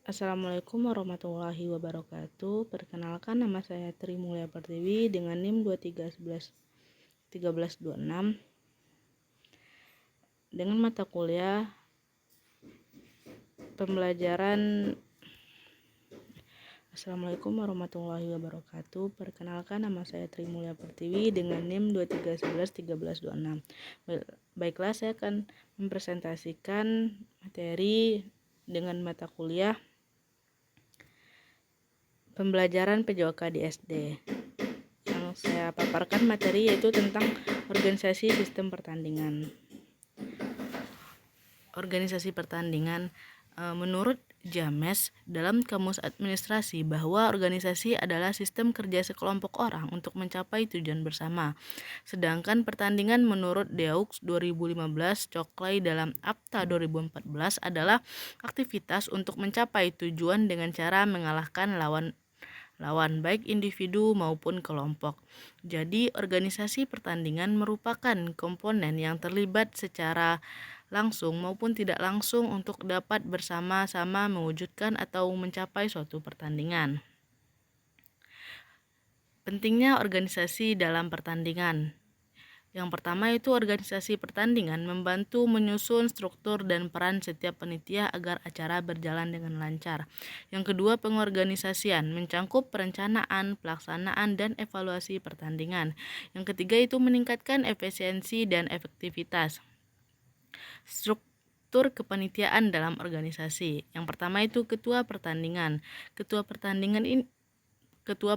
Assalamualaikum warahmatullahi wabarakatuh. Perkenalkan, nama saya Tri Mulia Pertiwi dengan NIM 2311 1326 dengan mata kuliah pembelajaran. Assalamualaikum warahmatullahi wabarakatuh. Perkenalkan, nama saya Tri Mulia Pertiwi dengan NIM 2311 1326. Baiklah, saya akan mempresentasikan materi dengan mata kuliah pembelajaran PJOK di SD. Yang saya paparkan materi yaitu tentang organisasi sistem pertandingan. Organisasi pertandingan menurut James dalam Kamus Administrasi bahwa organisasi adalah sistem kerja sekelompok orang untuk mencapai tujuan bersama. Sedangkan pertandingan menurut Deux 2015 Cokley dalam Apta 2014 adalah aktivitas untuk mencapai tujuan dengan cara mengalahkan lawan baik individu maupun kelompok. Jadi organisasi pertandingan merupakan komponen yang terlibat secara langsung maupun tidak langsung untuk dapat bersama-sama mewujudkan atau mencapai suatu pertandingan. Pentingnya organisasi dalam pertandingan. Yang pertama itu organisasi pertandingan membantu menyusun struktur dan peran setiap panitia agar acara berjalan dengan lancar. Yang kedua, pengorganisasian mencangkup perencanaan, pelaksanaan, dan evaluasi pertandingan. Yang ketiga itu meningkatkan efisiensi dan efektivitas. Struktur kepanitiaan dalam organisasi. Yang pertama itu ketua pertandingan. Ketua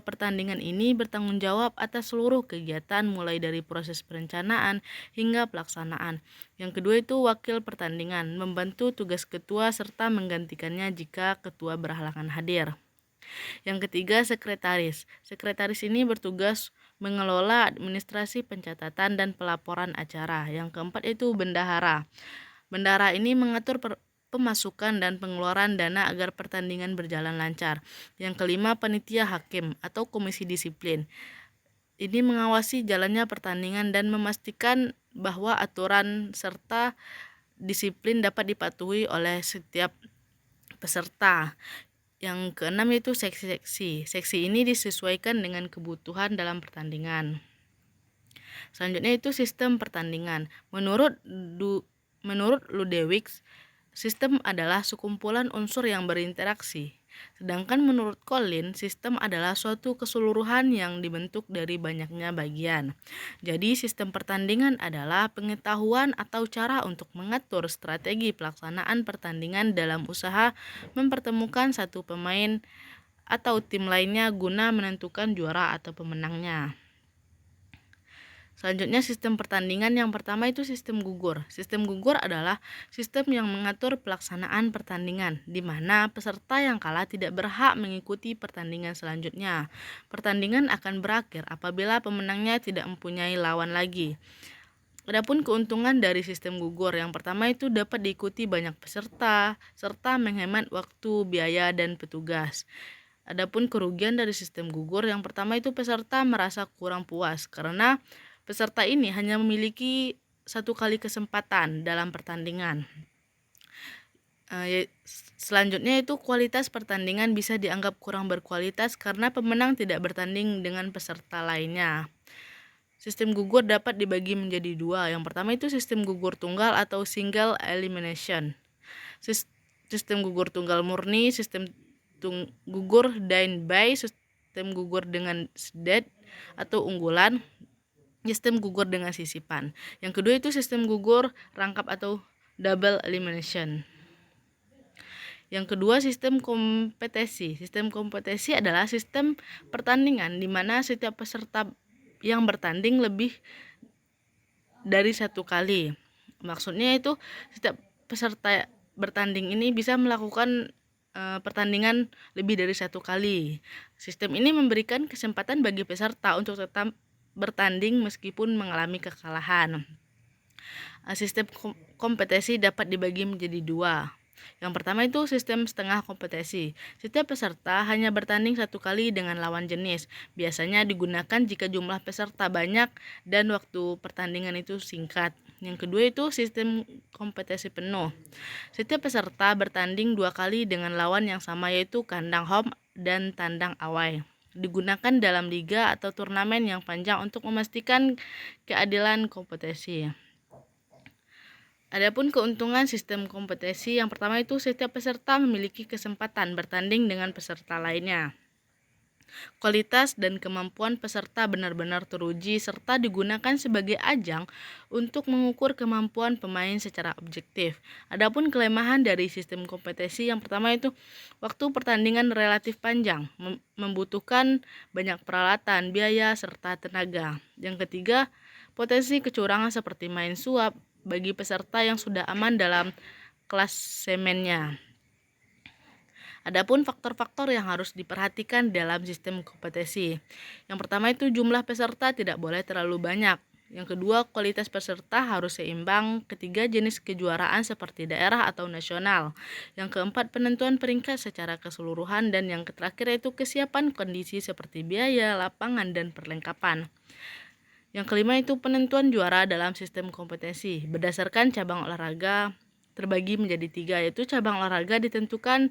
pertandingan ini bertanggung jawab atas seluruh kegiatan mulai dari proses perencanaan hingga pelaksanaan. Yang kedua itu wakil pertandingan, membantu tugas ketua serta menggantikannya jika ketua berhalangan hadir. Yang ketiga, sekretaris. Sekretaris ini bertugas mengelola administrasi pencatatan dan pelaporan acara. Yang keempat itu bendahara. Bendahara ini mengatur pemasukan dan pengeluaran dana agar pertandingan berjalan lancar. Yang kelima, panitia hakim atau komisi disiplin. Ini mengawasi jalannya pertandingan dan memastikan bahwa aturan serta disiplin dapat dipatuhi oleh setiap peserta. Yang keenam itu seksi-seksi. Seksi ini disesuaikan dengan kebutuhan dalam pertandingan. Selanjutnya itu sistem pertandingan. Menurut Ludewig, sistem adalah sekumpulan unsur yang berinteraksi. Sedangkan menurut Colin, sistem adalah suatu keseluruhan yang dibentuk dari banyaknya bagian. Jadi sistem pertandingan adalah pengetahuan atau cara untuk mengatur strategi pelaksanaan pertandingan dalam usaha mempertemukan satu pemain atau tim lainnya guna menentukan juara atau pemenangnya. Selanjutnya sistem pertandingan yang pertama itu sistem gugur. Sistem gugur adalah sistem yang mengatur pelaksanaan pertandingan, di mana peserta yang kalah tidak berhak mengikuti pertandingan selanjutnya. Pertandingan akan berakhir apabila pemenangnya tidak mempunyai lawan lagi. Adapun keuntungan dari sistem gugur, yang pertama itu dapat diikuti banyak peserta, serta menghemat waktu, biaya, dan petugas. Adapun kerugian dari sistem gugur, yang pertama itu peserta merasa kurang puas karena peserta ini hanya memiliki satu kali kesempatan dalam pertandingan. Selanjutnya itu kualitas pertandingan bisa dianggap kurang berkualitas karena pemenang tidak bertanding dengan peserta lainnya. Sistem gugur dapat dibagi menjadi dua. Yang pertama itu sistem gugur tunggal atau single elimination. Sistem gugur tunggal murni, sistem gugur dine by, sistem gugur dengan sedet atau unggulan, sistem gugur dengan sisipan. Yang kedua itu sistem gugur rangkap atau double elimination. Yang kedua sistem kompetisi. Sistem kompetisi adalah sistem pertandingan di mana setiap peserta yang bertanding lebih dari satu kali. Maksudnya itu setiap peserta bertanding ini bisa melakukan pertandingan lebih dari satu kali. Sistem ini memberikan kesempatan bagi peserta untuk tetap bertanding meskipun mengalami kekalahan. Sistem kompetisi dapat dibagi menjadi dua. Yang pertama itu sistem setengah kompetisi. Setiap peserta hanya bertanding satu kali dengan lawan jenis. Biasanya digunakan jika jumlah peserta banyak dan waktu pertandingan itu singkat. Yang kedua itu sistem kompetisi penuh. Setiap peserta bertanding 2 kali dengan lawan yang sama, yaitu kandang home dan tandang away. Digunakan dalam liga atau turnamen yang panjang untuk memastikan keadilan kompetisi. Adapun keuntungan sistem kompetisi, yang pertama itu setiap peserta memiliki kesempatan bertanding dengan peserta lainnya. Kualitas dan kemampuan peserta benar-benar teruji serta digunakan sebagai ajang untuk mengukur kemampuan pemain secara objektif. Adapun kelemahan dari sistem kompetisi, yang pertama itu waktu pertandingan relatif panjang, membutuhkan banyak peralatan, biaya, serta tenaga. Yang ketiga, potensi kecurangan seperti main suap bagi peserta yang sudah aman dalam klasemennya. Adapun faktor-faktor yang harus diperhatikan dalam sistem kompetisi. Yang pertama itu jumlah peserta tidak boleh terlalu banyak. Yang kedua, kualitas peserta harus seimbang. Ketiga, jenis kejuaraan seperti daerah atau nasional. Yang keempat, penentuan peringkat secara keseluruhan. Dan yang terakhir itu kesiapan kondisi seperti biaya, lapangan, dan perlengkapan. Yang kelima itu penentuan juara dalam sistem kompetisi. Berdasarkan cabang olahraga terbagi menjadi 3, yaitu cabang olahraga ditentukan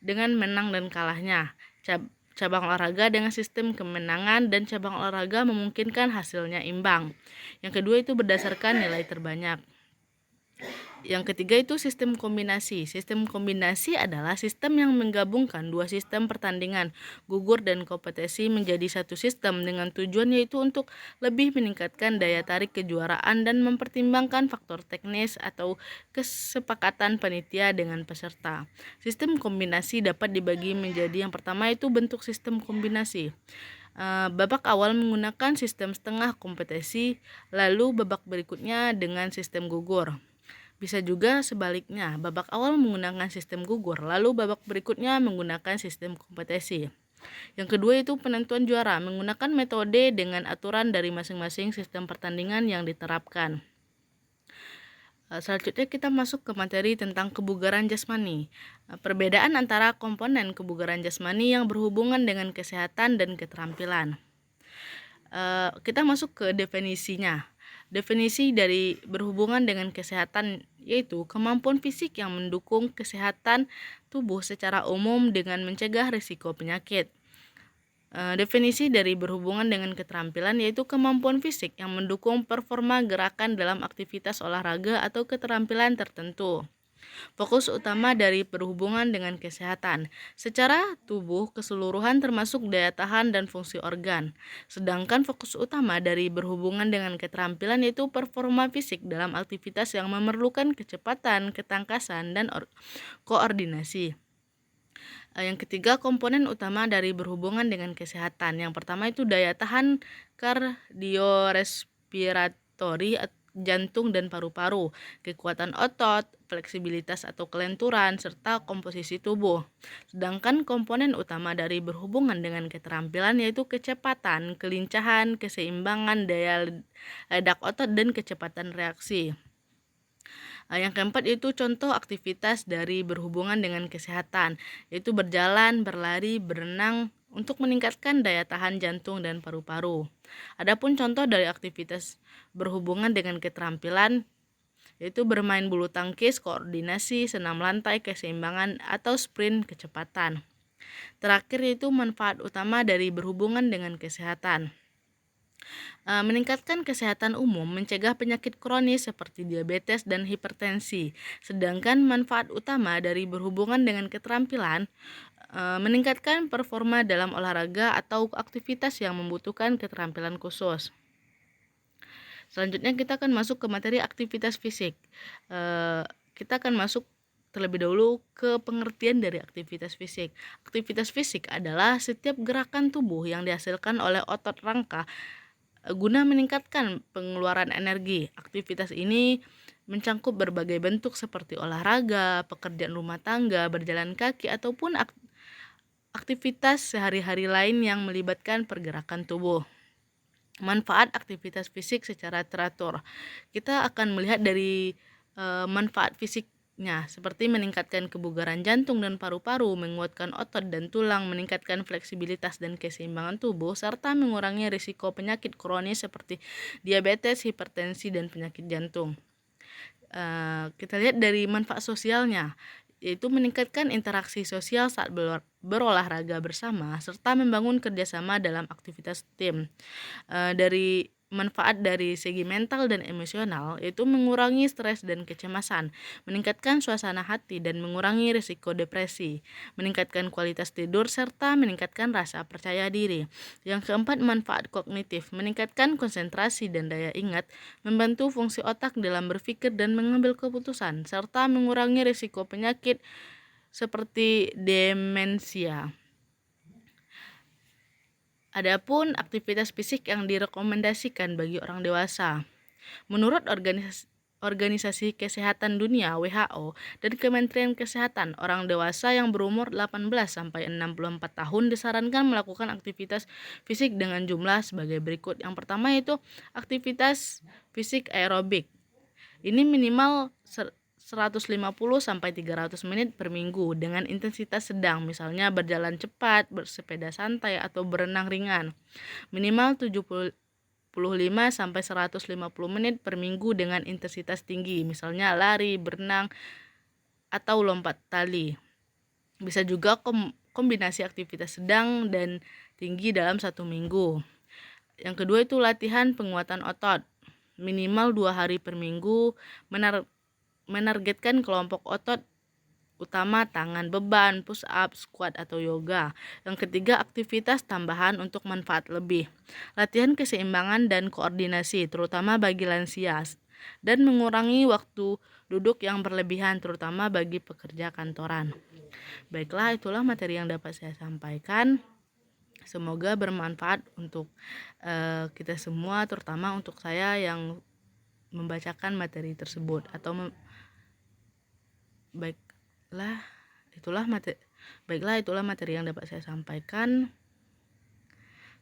dengan menang dan kalahnya, cabang olahraga dengan sistem kemenangan, dan cabang olahraga memungkinkan hasilnya imbang. Yang kedua itu berdasarkan nilai terbanyak. Yang ketiga itu sistem kombinasi. Sistem kombinasi adalah sistem yang menggabungkan dua sistem pertandingan, gugur dan kompetisi menjadi satu sistem dengan tujuan yaitu untuk lebih meningkatkan daya tarik kejuaraan dan mempertimbangkan faktor teknis atau kesepakatan panitia dengan peserta. Sistem kombinasi dapat dibagi menjadi, yang pertama itu bentuk sistem kombinasi. Babak awal menggunakan sistem setengah kompetisi, lalu babak berikutnya dengan sistem gugur. Bisa juga sebaliknya, babak awal menggunakan sistem gugur, lalu babak berikutnya menggunakan sistem kompetisi. Yang kedua itu penentuan juara, menggunakan metode dengan aturan dari masing-masing sistem pertandingan yang diterapkan. Selanjutnya kita masuk ke materi tentang kebugaran jasmani. Perbedaan antara komponen kebugaran jasmani yang berhubungan dengan kesehatan dan keterampilan. Kita masuk ke definisinya. Definisi dari berhubungan dengan kesehatan yaitu kemampuan fisik yang mendukung kesehatan tubuh secara umum dengan mencegah risiko penyakit. Definisi dari berhubungan dengan keterampilan yaitu kemampuan fisik yang mendukung performa gerakan dalam aktivitas olahraga atau keterampilan tertentu. Fokus utama dari berhubungan dengan kesehatan secara tubuh keseluruhan termasuk daya tahan dan fungsi organ. Sedangkan fokus utama dari berhubungan dengan keterampilan yaitu performa fisik dalam aktivitas yang memerlukan kecepatan, ketangkasan, dan koordinasi. Yang ketiga, komponen utama dari berhubungan dengan kesehatan. Yang pertama itu daya tahan kardiorespiratori, jantung dan paru-paru, kekuatan otot, fleksibilitas atau kelenturan, serta komposisi tubuh. Sedangkan komponen utama dari berhubungan dengan keterampilan yaitu kecepatan, kelincahan, keseimbangan, daya ledak otot, dan kecepatan reaksi. Yang keempat itu contoh aktivitas dari berhubungan dengan kesehatan, yaitu berjalan, berlari, berenang untuk meningkatkan daya tahan jantung dan paru-paru. Adapun contoh dari aktivitas berhubungan dengan keterampilan yaitu bermain bulu tangkis, koordinasi, senam lantai, keseimbangan, atau sprint kecepatan. Terakhir itu manfaat utama dari berhubungan dengan kesehatan. Meningkatkan kesehatan umum, mencegah penyakit kronis seperti diabetes dan hipertensi. Sedangkan manfaat utama dari berhubungan dengan keterampilan meningkatkan performa dalam olahraga atau aktivitas yang membutuhkan keterampilan khusus. Selanjutnya kita akan masuk ke materi aktivitas fisik. Kita akan masuk terlebih dahulu ke pengertian dari aktivitas fisik. Aktivitas fisik adalah setiap gerakan tubuh yang dihasilkan oleh otot rangka guna meningkatkan pengeluaran energi. Aktivitas ini mencangkup berbagai bentuk seperti olahraga, pekerjaan rumah tangga, berjalan kaki, ataupun aktivitas sehari-hari lain yang melibatkan pergerakan tubuh. Manfaat aktivitas fisik secara teratur. Kita akan melihat dari manfaat fisik seperti meningkatkan kebugaran jantung dan paru-paru, menguatkan otot dan tulang, meningkatkan fleksibilitas dan keseimbangan tubuh, serta mengurangi risiko penyakit kronis seperti diabetes, hipertensi, dan penyakit jantung. Kita lihat dari manfaat sosialnya, yaitu meningkatkan interaksi sosial saat berolahraga bersama, serta membangun kerjasama dalam aktivitas tim. Dari manfaat dari segi mental dan emosional, yaitu mengurangi stres dan kecemasan, meningkatkan suasana hati dan mengurangi risiko depresi, meningkatkan kualitas tidur, serta meningkatkan rasa percaya diri. Yang keempat, manfaat kognitif, meningkatkan konsentrasi dan daya ingat, membantu fungsi otak dalam berpikir dan mengambil keputusan, serta mengurangi risiko penyakit seperti demensia. Adapun aktivitas fisik yang direkomendasikan bagi orang dewasa. Menurut Organisasi Kesehatan Dunia (WHO) dan Kementerian Kesehatan, orang dewasa yang berumur 18 sampai 64 tahun disarankan melakukan aktivitas fisik dengan jumlah sebagai berikut. Yang pertama yaitu aktivitas fisik aerobik. Ini minimal 150 sampai 300 menit per minggu dengan intensitas sedang, misalnya berjalan cepat, bersepeda santai, atau berenang ringan. Minimal 75 sampai 150 menit per minggu dengan intensitas tinggi, misalnya lari, berenang, atau lompat tali. Bisa juga kombinasi aktivitas sedang dan tinggi dalam 1 minggu. Yang kedua itu latihan penguatan otot. Minimal 2 hari per minggu, menargetkan kelompok otot utama tangan, beban, push up, squat, atau yoga. Yang ketiga, aktivitas tambahan untuk manfaat lebih. Latihan keseimbangan dan koordinasi, terutama bagi lansia, dan mengurangi waktu duduk yang berlebihan, terutama bagi pekerja kantoran. Baiklah, itulah materi yang dapat saya sampaikan. Semoga bermanfaat untuk kita semua, terutama untuk saya yang membacakan materi tersebut atau Baiklah, itulah materi yang dapat saya sampaikan.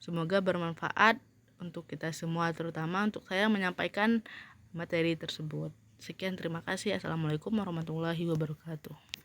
Semoga bermanfaat untuk kita semua, terutama untuk saya menyampaikan materi tersebut. Sekian, terima kasih. Assalamualaikum warahmatullahi wabarakatuh.